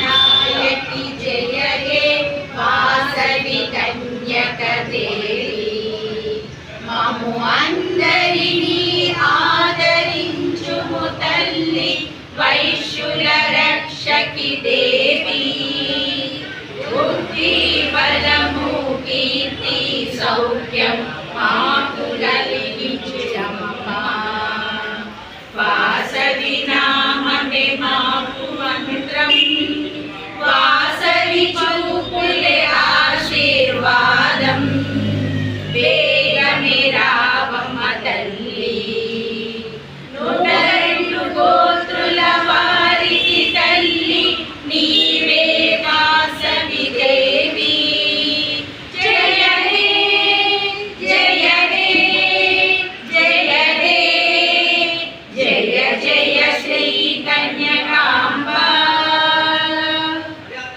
నాయకి జయ హే వాసవి కన్యక దేవి మము అందరినీ ఆదరించుము తల్లి వైశ్యుల రక్షకి దేవి బుద్ధి బలము కీర్తి సౌఖ్య